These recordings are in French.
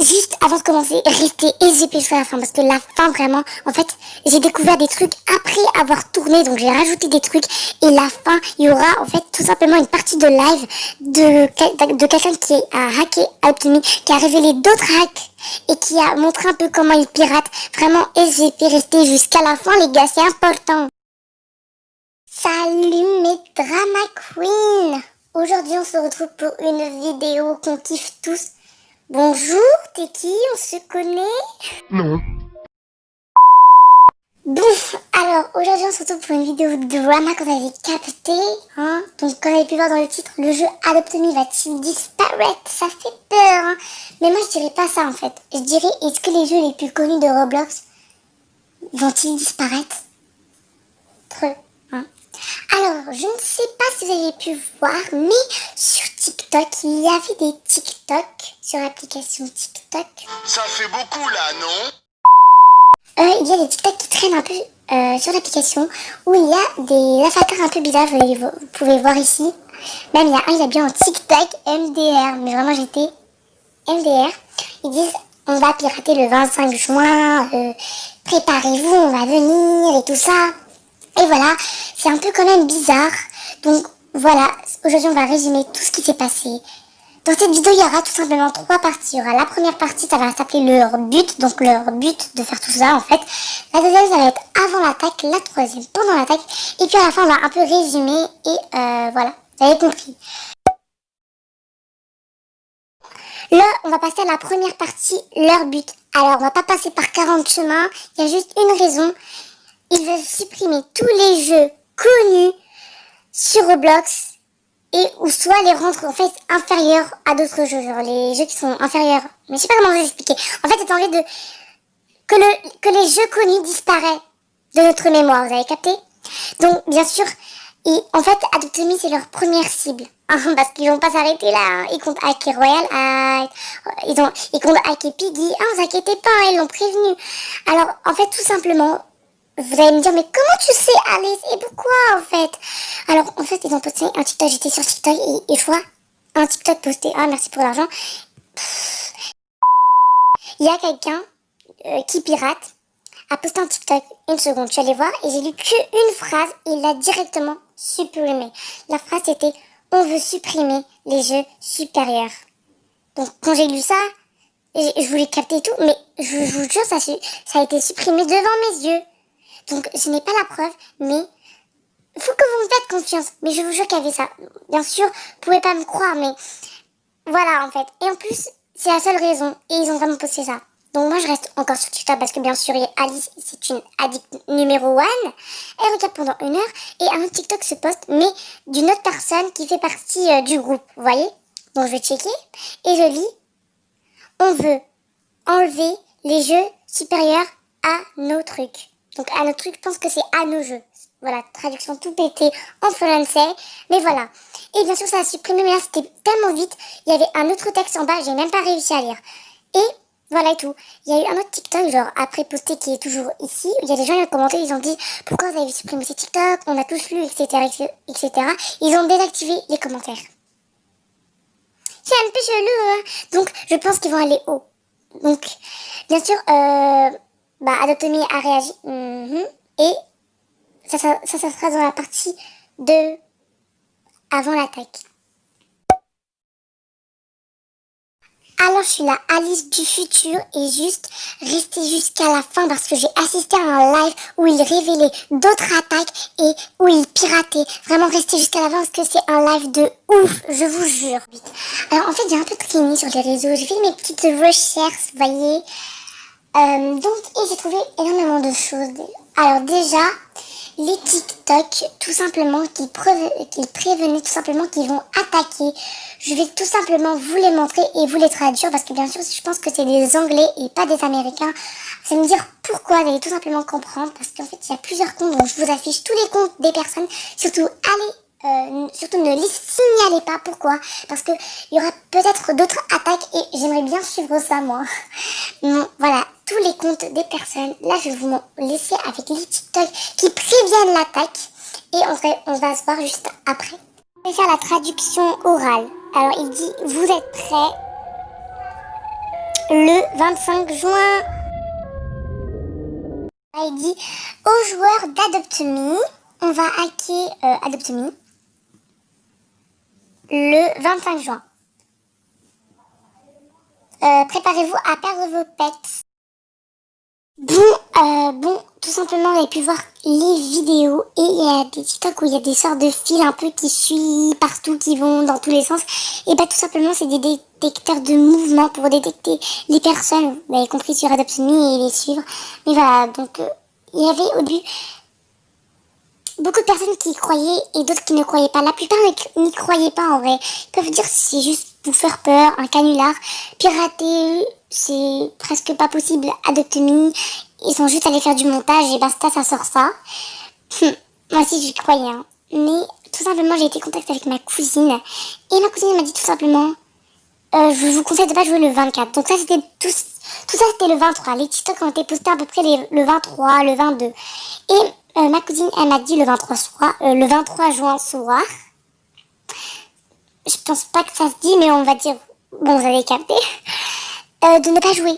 Juste avant de commencer, restez SGP jusqu'à la fin parce que la fin vraiment, en fait, j'ai découvert des trucs après avoir tourné, donc j'ai rajouté des trucs et la fin, il y aura en fait tout simplement une partie de live de quelqu'un qui a hacké Adoptemy, qui a révélé d'autres hacks et qui a montré un peu comment il pirate. Vraiment SGP, restez jusqu'à la fin les gars, c'est important. Salut mes drama queens. Aujourd'hui on se retrouve pour une vidéo qu'on kiffe tous. Bonjour, t'es qui? On se connaît? Non. Bon, alors aujourd'hui on se retrouve pour une vidéo de drama que vous avez capté, hein. Donc comme vous avez pu voir dans le titre, le jeu Adoptemy va-t-il disparaître? Ça fait peur, hein. Mais moi je dirais pas ça en fait. Je dirais, est-ce que les jeux les plus connus de Roblox vont-ils disparaître? Hein. Alors, je ne sais pas si vous avez pu voir, mais sur TikTok, il y avait des TikTok sur l'application TikTok. Ça fait beaucoup là, non? Il y a des TikTok qui traînent un peu sur l'application où il y a des avatars un peu bizarres, vous pouvez voir ici. Même il y a un, il a bien en TikTok MDR, mais vraiment j'étais MDR. Ils disent on va pirater le 25 juin, préparez-vous, on va venir et tout ça. Et voilà, c'est un peu quand même bizarre. Donc voilà, aujourd'hui on va résumer tout ce qui s'est passé. Dans cette vidéo, il y aura tout simplement 3 parties. Il y aura la première partie, ça va s'appeler leur but, donc leur but de faire tout ça en fait. La deuxième, ça va être avant l'attaque, la troisième pendant l'attaque. Et puis à la fin, on va un peu résumer et voilà, vous avez compris. Là, on va passer à la première partie, leur but. Alors, on va pas passer par 40 chemins, il y a juste une raison. Ils veulent supprimer tous les jeux connus sur Roblox et ou soit les rendre en fait inférieurs à d'autres jeux, genre les jeux qui sont inférieurs. Mais je sais pas comment vous expliquer. En fait, c'est envie de que les jeux connus disparaissent de notre mémoire, vous avez capté? Donc, bien sûr, en fait, Adoptemy, c'est leur première cible. Hein, parce qu'ils vont pas s'arrêter là. Hein. Ils comptent hacker Royal, ils comptent hacker Piggy. Ah, vous inquiétez pas, ils l'ont prévenu. Alors, en fait, tout simplement, vous allez me dire, mais comment tu sais, Alice? Et pourquoi, en fait? Alors, en fait, ils ont posté un TikTok. J'étais sur TikTok et je vois un TikTok posté. Ah, merci pour l'argent. Il y a quelqu'un qui pirate a posté un TikTok. Une seconde, je suis allée voir et j'ai lu qu'une phrase et il l'a directement supprimé. La phrase était « On veut supprimer les jeux supérieurs ». Donc, quand j'ai lu ça, je voulais capter tout, mais je vous jure, ça a été supprimé devant mes yeux. Donc, je n'ai pas la preuve, mais faut que vous me faites confiance. Mais je vous jure qu'il y avait ça. Bien sûr, vous pouvez pas me croire, mais voilà, en fait. Et en plus, c'est la seule raison. Et ils ont vraiment posté ça. Donc, moi, je reste encore sur TikTok parce que, bien sûr, Alice, c'est une addict numéro 1. Elle regarde pendant 1 heure. Et un autre TikTok se poste, mais d'une autre personne qui fait partie du groupe. Vous voyez? Donc, je vais checker. Et je lis. On veut enlever les jeux supérieurs à nos trucs. Donc à nos trucs, je pense que c'est à nos jeux. Voilà, traduction tout pété en français. Mais voilà. Et bien sûr, ça a supprimé, mais là, c'était tellement vite. Il y avait un autre texte en bas, j'ai même pas réussi à lire. Et voilà et tout. Il y a eu un autre TikTok, genre après posté, qui est toujours ici. Il y a des gens qui ont commenté, ils ont dit « Pourquoi vous avez supprimé ces TikTok? On a tous lu, etc. etc. » Ils ont désactivé les commentaires. C'est un peu chelou, hein. Donc, je pense qu'ils vont aller haut. Donc, bien sûr, Adoptemy a réagi. Et ça sera dans la partie de avant l'attaque. Alors, je suis la Alice du futur et juste restez jusqu'à la fin parce que j'ai assisté à un live où il révélait d'autres attaques et où il piratait. Vraiment, restez jusqu'à la fin parce que c'est un live de ouf, je vous jure. Alors, en fait, j'ai un peu traîné sur les réseaux. J'ai fait mes petites recherches, vous voyez. Et j'ai trouvé énormément de choses. Alors déjà, les TikTok, tout simplement, qui prévenaient tout simplement qu'ils vont attaquer. Je vais tout simplement vous les montrer et vous les traduire parce que bien sûr, je pense que c'est des Anglais et pas des Américains. Vous allez me dire pourquoi, vous allez tout simplement comprendre parce qu'en fait, il y a plusieurs comptes, donc je vous affiche tous les comptes des personnes. Surtout, surtout ne les signalez pas. Pourquoi? Parce que il y aura peut-être d'autres attaques et j'aimerais bien suivre ça, moi. Bon, voilà, tous les comptes des personnes. Là, je vais vous laisser avec les TikTok qui préviennent l'attaque. Et on va se voir juste après. Je vais faire la traduction orale. Alors, il dit, vous êtes prêts? le 25 juin. Il dit aux joueurs d'Adopt.me, on va hacker Adopt.me le 25 juin. Préparez-vous à perdre vos pets. Bon, tout simplement, vous avez pu voir les vidéos et il y a des TikTok où il y a des sortes de fils un peu qui suivent partout, qui vont dans tous les sens. Et bah tout simplement, c'est des détecteurs de mouvement pour détecter les personnes. Vous avez compris sur Adopt.me et les suivre. Mais voilà, donc il y avait au début beaucoup de personnes qui y croyaient et d'autres qui ne croyaient pas. La plupart n'y croyaient pas en vrai. Ils peuvent dire que c'est juste pour faire peur, un canular. Pirater, c'est presque pas possible. Adopt.me, ils sont juste allés faire du montage et basta, ça sort ça. Moi aussi j'y croyais. Hein. Mais tout simplement, j'ai été en contact avec ma cousine. Et ma cousine m'a dit tout simplement, je vous conseille de pas jouer le 24. Donc ça c'était tout ça c'était le 23. Les TikTok ont été postés à peu près le 23, le 22. Et ma cousine, elle m'a dit le 23 juin soir. Je pense pas que ça se dit, mais on va dire, bon, vous avez capté, de ne pas jouer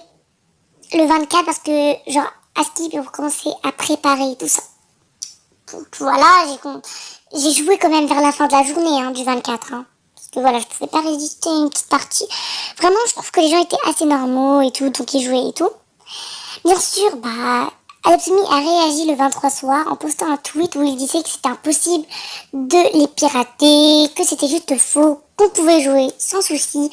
le 24 parce que, genre, Asti peut commencer à préparer tout ça. Donc voilà, j'ai joué quand même vers la fin de la journée, hein, du 24, hein. Parce que voilà, je pouvais pas résister à une petite partie. Vraiment, je trouve que les gens étaient assez normaux et tout, donc ils jouaient et tout. Bien sûr, Adopt.me a réagi le 23 soir en postant un tweet où il disait que c'était impossible de les pirater, que c'était juste faux, qu'on pouvait jouer sans souci.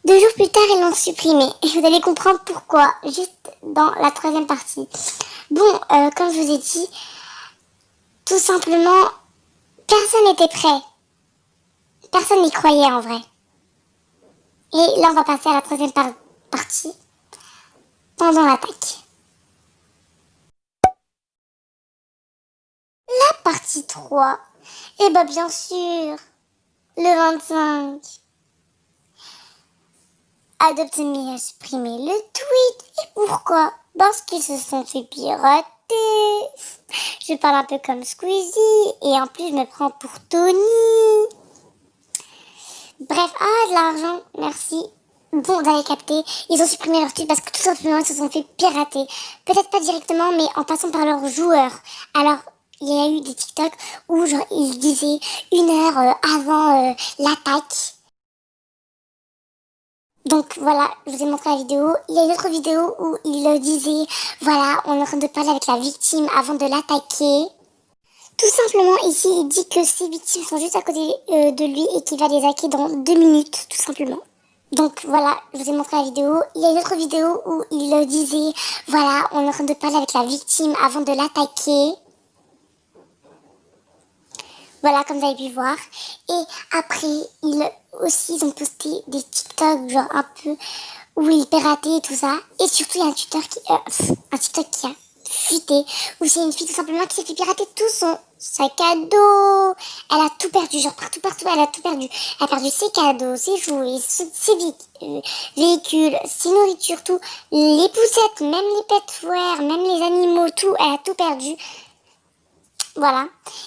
2 jours plus tard, ils l'ont supprimé. Et vous allez comprendre pourquoi, juste dans la 3e partie. Bon, comme je vous ai dit, tout simplement, personne n'était prêt. Personne n'y croyait en vrai. Et là, on va passer à la 3e partie, pendant l'attaque. La partie 3, et bah bien sûr, le 25. Adopt.me a supprimé le tweet. Et pourquoi? Parce qu'ils se sont fait pirater. Je parle un peu comme Squeezie. Et en plus, je me prends pour Tony. Bref, de l'argent, merci. Bon, vous avez capté, ils ont supprimé leur tweet parce que tout simplement, ils se sont fait pirater. Peut-être pas directement, mais en passant par leurs joueurs. Alors, il y a eu des TikTok où genre, ils disaient 1 heure avant l'attaque. Donc voilà, je vous ai montré la vidéo. Il y a une autre vidéo où il disait, voilà, on est en train de parler avec la victime avant de l'attaquer. Tout simplement, ici, il dit que ces victimes sont juste à côté de lui et qu'il va les hacker dans 2 minutes, tout simplement. Donc voilà, je vous ai montré la vidéo. Il y a une autre vidéo où il disait, voilà, on est en train de parler avec la victime avant de l'attaquer. Voilà, comme vous avez pu voir. Et après, ils ont posté des TikTok, genre un peu, où ils pirataient et tout ça. Et surtout, il y a un TikTok qui a fuité, où c'est une fille tout simplement qui s'est fait pirater tout son sac à dos. Elle a tout perdu, genre partout, elle a tout perdu. Elle a perdu ses cadeaux, ses jouets, ses véhicules, ses nourritures, tout. Les poussettes, même les petware, même les animaux, tout. Elle a tout perdu. Voilà.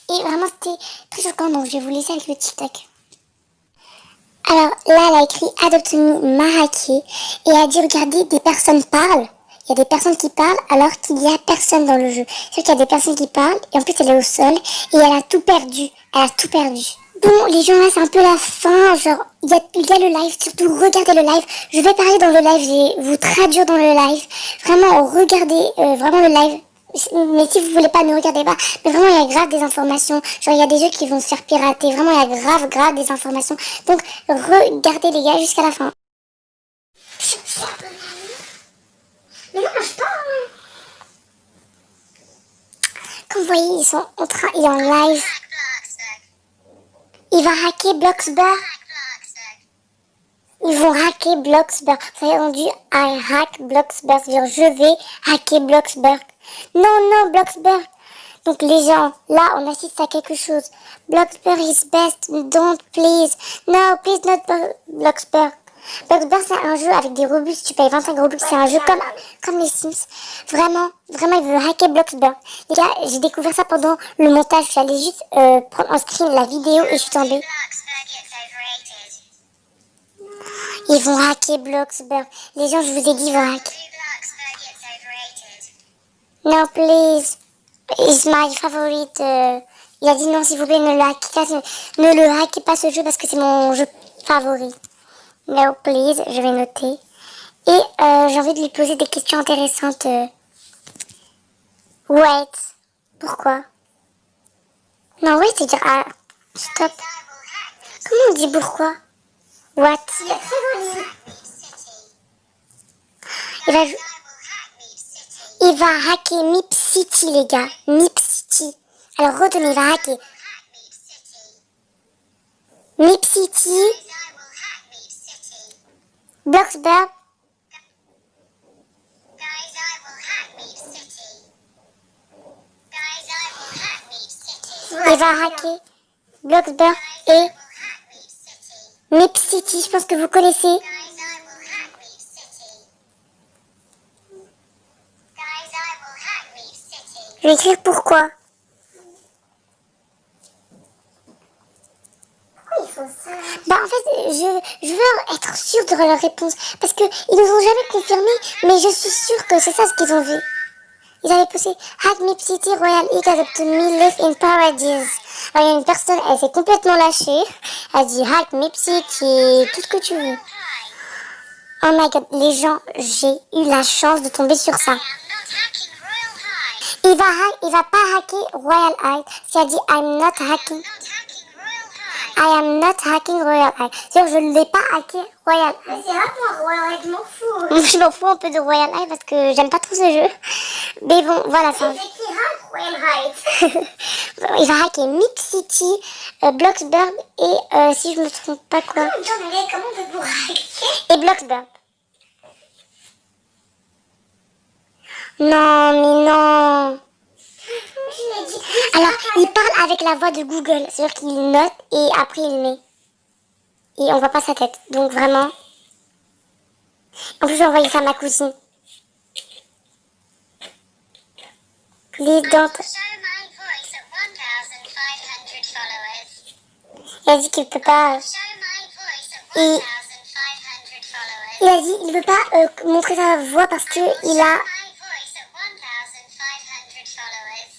Et vraiment, c'était très choquant, donc je vais vous laisser avec le TikTok. Alors là, elle a écrit Adopt.me m'a hacké et a dit regardez, des personnes parlent. Il y a des personnes qui parlent alors qu'il n'y a personne dans le jeu. C'est-à-dire qu'il y a des personnes qui parlent et en plus elle est au sol et elle a tout perdu. Elle a tout perdu. Bon, les gens là, c'est un peu la fin. Genre, il y a le live, surtout regardez le live. Je vais parler dans le live, je vais vous traduire dans le live. Vraiment, regardez vraiment le live. Mais si vous voulez pas, ne regardez pas. Mais vraiment, il y a grave des informations. Genre, il y a des jeux qui vont se faire pirater. Vraiment, il y a grave des informations. Donc, regardez les gars jusqu'à la fin. Mais non, je pas. Comme vous voyez, il est en live. Il va hacker Bloxburg. Ils vont hacker Bloxburg. Vous avez entendu? I hack Bloxburg. C'est-à-dire, je vais hacker Bloxburg. Non, Bloxburg. Donc les gens, là, on assiste à quelque chose. Bloxburg is best. Don't please. No, please not Bloxburg. Bloxburg, c'est un jeu avec des Robux. Tu payes 25 Robux. C'est un jeu comme les Sims. Vraiment, il veut hacker Bloxburg. Les gars, j'ai découvert ça pendant le montage. J'allais juste prendre en screen la vidéo et je suis tombée. Ils vont hacker Bloxburg. Les gens, je vous ai dit, ils vont hacker. No, please. It's my favorite. Il a dit non, s'il vous plaît, ne le hackez pas ce jeu parce que c'est mon jeu favori. No, please. Je vais noter. Et j'ai envie de lui poser des questions intéressantes. Wait. Pourquoi? Non, wait, c'est dire ah. Stop. Comment on dit pourquoi? What? Il est très joli. Il va hacker Mip City, les gars. Mip City. Alors, retenez, il va hacker Mip City, Bloxburg, il va hacker Bloxburg et Mip City. Je pense que vous connaissez. Je vais écrire pourquoi. Bah en fait, je veux être sûre de leur réponse. Parce qu'ils nous ont jamais confirmé, mais je suis sûre que c'est ça ce qu'ils ont vu. Ils avaient posé Hack Mip City Royal Eat Adopt Me Live in Paradise. Alors il y a une personne, elle s'est complètement lâchée. Elle dit Hack Mip City, tout ce que tu veux. Oh my god, les gens, j'ai eu la chance de tomber sur ça. Il va pas hacker Royal High. Si elle dit I'm not hacking. I am not hacking Royal High. C'est-à-dire je ne l'ai pas hacké Royal High. Mais c'est là pour Royal High, je m'en fous. Je m'en fous un peu de Royal High parce que j'aime pas trop ce jeu. Mais bon, voilà ça. C'est hack Royal High. Il va hacker Mip City, Bloxburg et si je me trompe pas quoi. Comment on peut pour hacker? Et Bloxburg. Non, mais non. Alors, il parle avec la voix de Google. C'est-à-dire qu'il note et après il met. Et on voit pas sa tête. Donc vraiment. En plus, j'ai envoyé ça à ma cousine. Please don't. Il a dit qu'il peut pas. Il a dit il veut pas montrer sa voix parce que il a.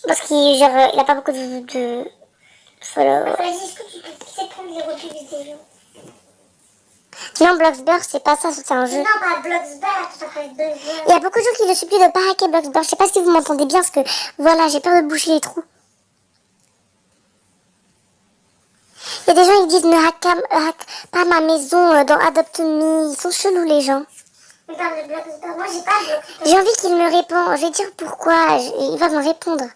Parce qu'il genre, il a pas beaucoup de followers. Est-ce que tu peux essayer de prendre les reviews des vidéos? Non, Bloxburg, c'est pas ça, c'est un jeu. Non, pas Bloxburg, ça fait 2 jeux. Il y a beaucoup de gens qui le supplient de pas hacker Bloxburg. Je sais pas si vous m'entendez bien, parce que voilà, j'ai peur de boucher les trous. Il y a des gens qui disent ne hack pas ma maison dans Adopt Me. Ils sont chelous, les gens. Moi, j'ai pas de... J'ai envie qu'il me réponde. Je vais dire pourquoi. Il va me répondre.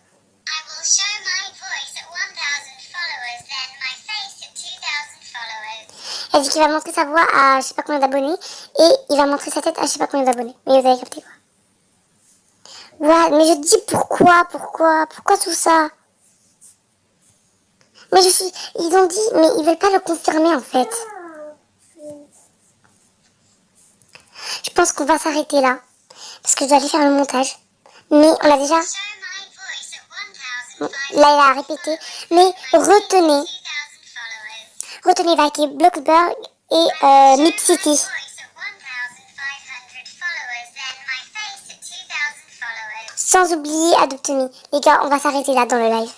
Elle dit qu'il va montrer sa voix à je sais pas combien d'abonnés et il va montrer sa tête à je sais pas combien d'abonnés. Mais vous avez capté quoi? Ouais, mais je te dis pourquoi tout ça? Mais ils ont dit, mais ils veulent pas le confirmer en fait. Je pense qu'on va s'arrêter là parce que je dois aller faire le montage. Mais on a déjà... Bon, là, il a répété. Mais retenez, il va hacker Bloxburg et Mip City. Sans oublier Adopt Me. Les gars, on va s'arrêter là dans le live.